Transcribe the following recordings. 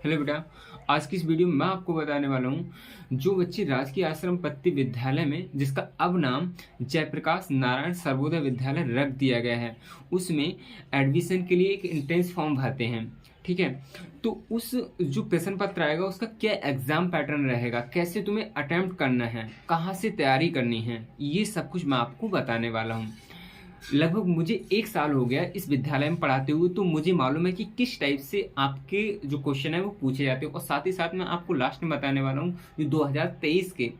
Hello बेटा, आज की इस वीडियो में मैं आपको बताने वाला हूँ जो बच्चे राजकीय आश्रम पत्ती विद्यालय में, जिसका अब नाम जयप्रकाश नारायण सर्वोदय विद्यालय रख दिया गया है, उसमें एडमिशन के लिए एक एंट्रेंस फॉर्म भरते हैं। ठीक है, तो उस जो प्रश्न पत्र आएगा उसका क्या एग्जाम पैटर्न रहेगा, कैसे तुम्हें अटेम्प्ट करना है, कहाँ से तैयारी करनी है, ये सब कुछ मैं आपको बताने वाला हूँ। लगभग मुझे 1 साल हो गया इस विद्यालय में पढ़ाते हुए, तो मुझे मालूम है कि किस टाइप से आपके जो क्वेश्चन है वो पूछे जाते हैं। और साथ ही साथ मैं आपको लास्ट में बताने वाला हूँ जो 2023 के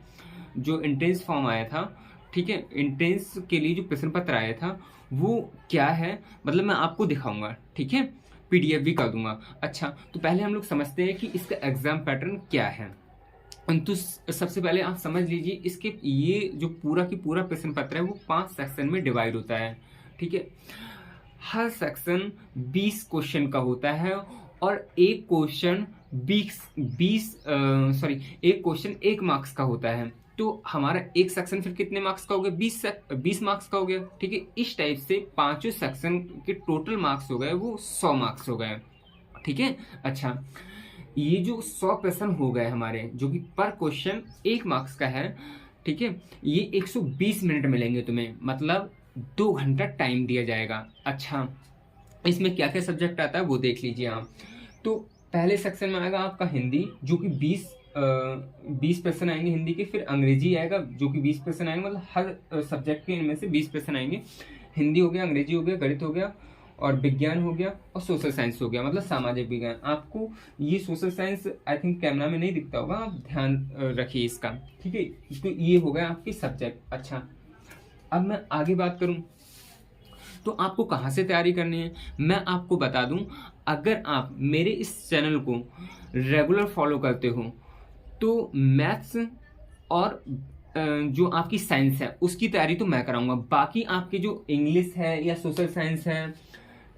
जो एंट्रेंस फॉर्म आया था, ठीक है, एंट्रेंस के लिए जो प्रश्न पत्र आया था वो क्या है, मतलब मैं आपको दिखाऊंगा। ठीक है, पीडीएफ भी कर दूंगा। अच्छा, तो पहले हम लोग समझते हैं कि इसका एग्जाम पैटर्न क्या है। तो सबसे पहले आप समझ लीजिए, इसके ये जो पूरा की पूरा प्रश्न पत्र है वो 5 सेक्शन में डिवाइड होता है। ठीक है, हर सेक्शन 20 क्वेश्चन का होता है और एक क्वेश्चन 1 मार्क्स का होता है। तो हमारा एक सेक्शन फिर कितने मार्क्स का हो गया? 20 मार्क्स का हो गया। ठीक है, इस टाइप से पांचों सेक्शन के टोटल मार्क्स हो गए वो 100 मार्क्स हो गए। ठीक है, अच्छा, ये जो 100 प्रश्न हो गए हमारे, जो कि पर क्वेश्चन 1 मार्क्स का है। ठीक है, ये 120 मिनट मिलेंगे तुम्हें, मतलब 2 घंटा टाइम दिया जाएगा। अच्छा, इसमें क्या क्या सब्जेक्ट आता है वो देख लीजिए आप। तो पहले सेक्शन में आएगा आपका हिंदी, जो कि 20 प्रश्न आएंगे हिंदी के। फिर अंग्रेजी आएगा जो कि 20 प्रश्न आएंगे, मतलब हर सब्जेक्ट के इनमें से 20 प्रश्न आएंगे। हिंदी हो गया, अंग्रेजी हो गया, गणित हो गया, और विज्ञान हो गया, और सोशल साइंस हो गया, मतलब सामाजिक विज्ञान। आपको ये social science I think camera में नहीं दिखता होगा, आप ध्यान रखिए इसका। ठीक है, तो ये हो गया आपके सब्जेक्ट। अच्छा, अब मैं आगे बात करूं तो आपको कहाँ से तैयारी करनी है मैं आपको बता दूं। अगर आप मेरे इस चैनल को रेगुलर फॉलो करते हो तो मैथ्स और जो आपकी साइंस है उसकी तैयारी तो मैं कराऊंगा। बाकी आपके जो इंग्लिश है या सोशल साइंस है,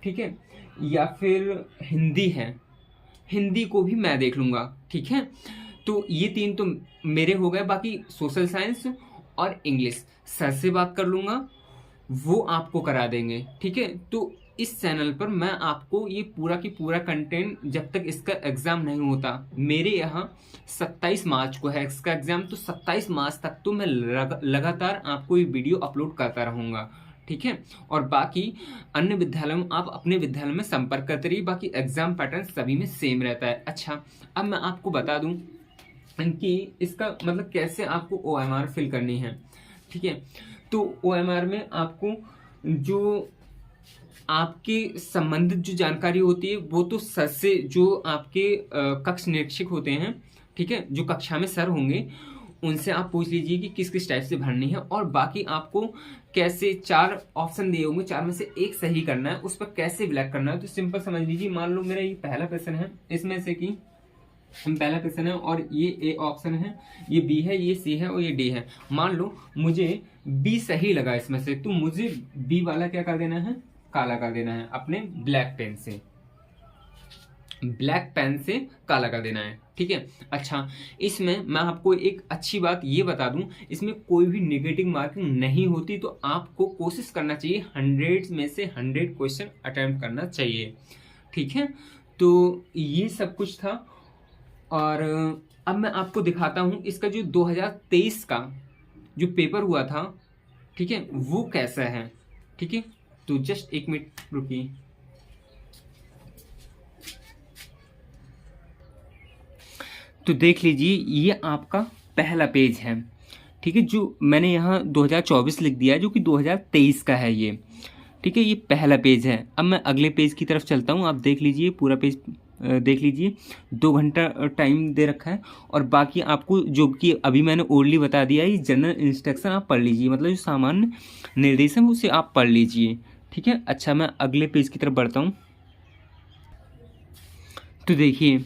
ठीक है, या फिर हिंदी है, हिंदी को भी मैं देख लूंगा। ठीक है, तो ये 3 तो मेरे हो गए। बाकी सोशल साइंस और इंग्लिश सर से बात कर लूंगा, वो आपको करा देंगे। ठीक है, तो इस चैनल पर मैं आपको ये पूरा की पूरा कंटेंट, जब तक इसका एग्जाम नहीं होता, मेरे यहाँ 27 मार्च को है इसका एग्जाम, तो 27 मार्च तक तो मैं लगातार आपको ये वीडियो अपलोड करता रहूंगा। ठीक है, और बाकी अन्य विद्यालयों में आप अपने विद्यालय में संपर्क करते रहिए, बाकी एग्जाम पैटर्न सभी में सेम रहता है। अच्छा, अब मैं आपको बता दूं कि इसका मतलब कैसे आपको OMR फिल करनी है। ठीक है, तो OMR में आपको जो आपके संबंधित जो जानकारी होती है वो तो सर से, जो आपके कक्ष निरीक्षक होते हैं, ठीक है, जो कक्षा में सर होंगे, उनसे आप पूछ लीजिए कि किस किस टाइप से भरनी है। और बाकी आपको कैसे 4 ऑप्शन दिए होंगे, 4 में से एक सही करना है, उस पर कैसे ब्लैक करना है। तो सिंपल समझ लीजिए, मान लो मेरा ये पहला प्रश्न है, इसमें से कि पहला क्वेश्चन है और ये ए ऑप्शन है, ये बी है, ये सी है और ये डी है। मान लो मुझे बी सही लगा इसमें से, तो मुझे बी वाला क्या कर देना है, काला कर देना है अपने ब्लैक पेन से, ब्लैक पेन से काला कर देना है। ठीक है, अच्छा, इसमें मैं आपको एक अच्छी बात ये बता दूं, इसमें कोई भी नेगेटिव मार्किंग नहीं होती। तो आपको कोशिश करना चाहिए 100 में से 100 क्वेश्चन अटेम्प्ट करना चाहिए। ठीक है, तो ये सब कुछ था। और अब मैं आपको दिखाता हूं इसका जो 2023 का जो पेपर हुआ था, ठीक है, वो कैसा है। ठीक है, तो जस्ट 1 मिनट रुकिए। तो देख लीजिए, ये आपका पहला पेज है। ठीक है, जो मैंने यहाँ 2024 लिख दिया है, जो कि 2023 का है ये। ठीक है, ये पहला पेज है। अब मैं अगले पेज की तरफ चलता हूँ, आप देख लीजिए, पूरा पेज देख लीजिए। 2 घंटा टाइम दे रखा है। और बाकी आपको जो कि अभी मैंने ओरली बता दिया है, ये जनरल इंस्ट्रक्शन आप पढ़ लीजिए, मतलब जो सामान्य निर्देश है उसे आप पढ़ लीजिए। ठीक है, अच्छा, मैं अगले पेज की तरफ बढ़ता हूँ। तो देखिए,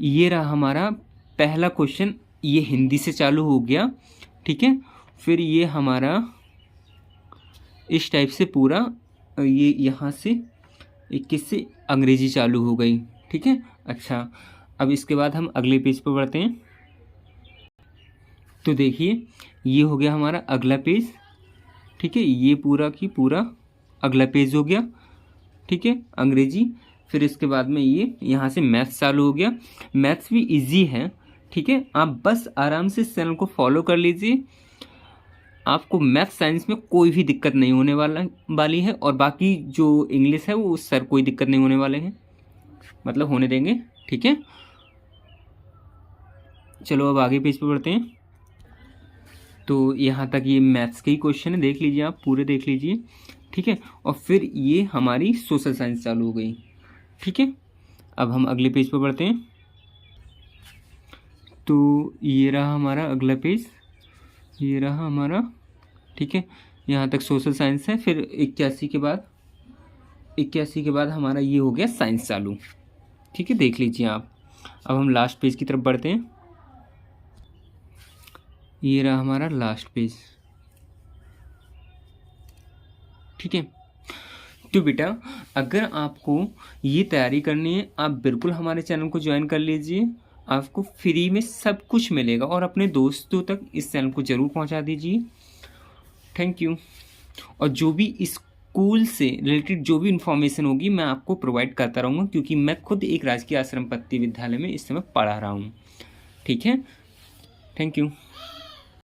ये रहा हमारा पहला क्वेश्चन, ये हिंदी से चालू हो गया। ठीक है, फिर ये हमारा इस टाइप से पूरा, ये यहाँ से 21 से अंग्रेजी चालू हो गई। ठीक है, अच्छा, अब इसके बाद हम अगले पेज पर बढ़ते हैं। तो देखिए, ये हो गया हमारा अगला पेज। ठीक है, ये पूरा की पूरा अगला पेज हो गया। ठीक है, अंग्रेजी। फिर इसके बाद में ये यहाँ से मैथ्स चालू हो गया। मैथ्स भी इजी है, ठीक है। आप बस आराम से इस चैनल को फॉलो कर लीजिए, आपको मैथ साइंस में कोई भी दिक्कत नहीं होने वाली है। और बाकी जो इंग्लिश है वो सर कोई दिक्कत नहीं होने वाले हैं, मतलब होने देंगे, ठीक है। चलो अब आगे पेज पे बढ़ते हैं। तो यहाँ तक ये मैथ्स के ही क्वेश्चन है, देख लीजिए, आप पूरे देख लीजिए, ठीक है। और फिर ये हमारी सोशल साइंस चालू हो गई, ठीक है। अब हम अगले पेज पे बढ़ते हैं। तो ये रहा हमारा अगला पेज, ये रहा हमारा, ठीक है। यहाँ तक सोशल साइंस है। फिर 81 के बाद हमारा ये हो गया साइंस चालू, ठीक है, देख लीजिए आप। अब हम लास्ट पेज की तरफ बढ़ते हैं। ये रहा हमारा लास्ट पेज, ठीक है। तो बेटा अगर आपको ये तैयारी करनी है, आप बिल्कुल हमारे चैनल को ज्वाइन कर लीजिए, आपको फ्री में सब कुछ मिलेगा। और अपने दोस्तों तक इस चैनल को ज़रूर पहुंचा दीजिए। Thank you. और जो भी स्कूल से रिलेटेड जो भी इन्फॉर्मेशन होगी मैं आपको प्रोवाइड करता रहूँगा, क्योंकि मैं खुद एक राजकीय आश्रम पत्ती विद्यालय में इस समय पढ़ा रहा हूँ, ठीक है। Thank you.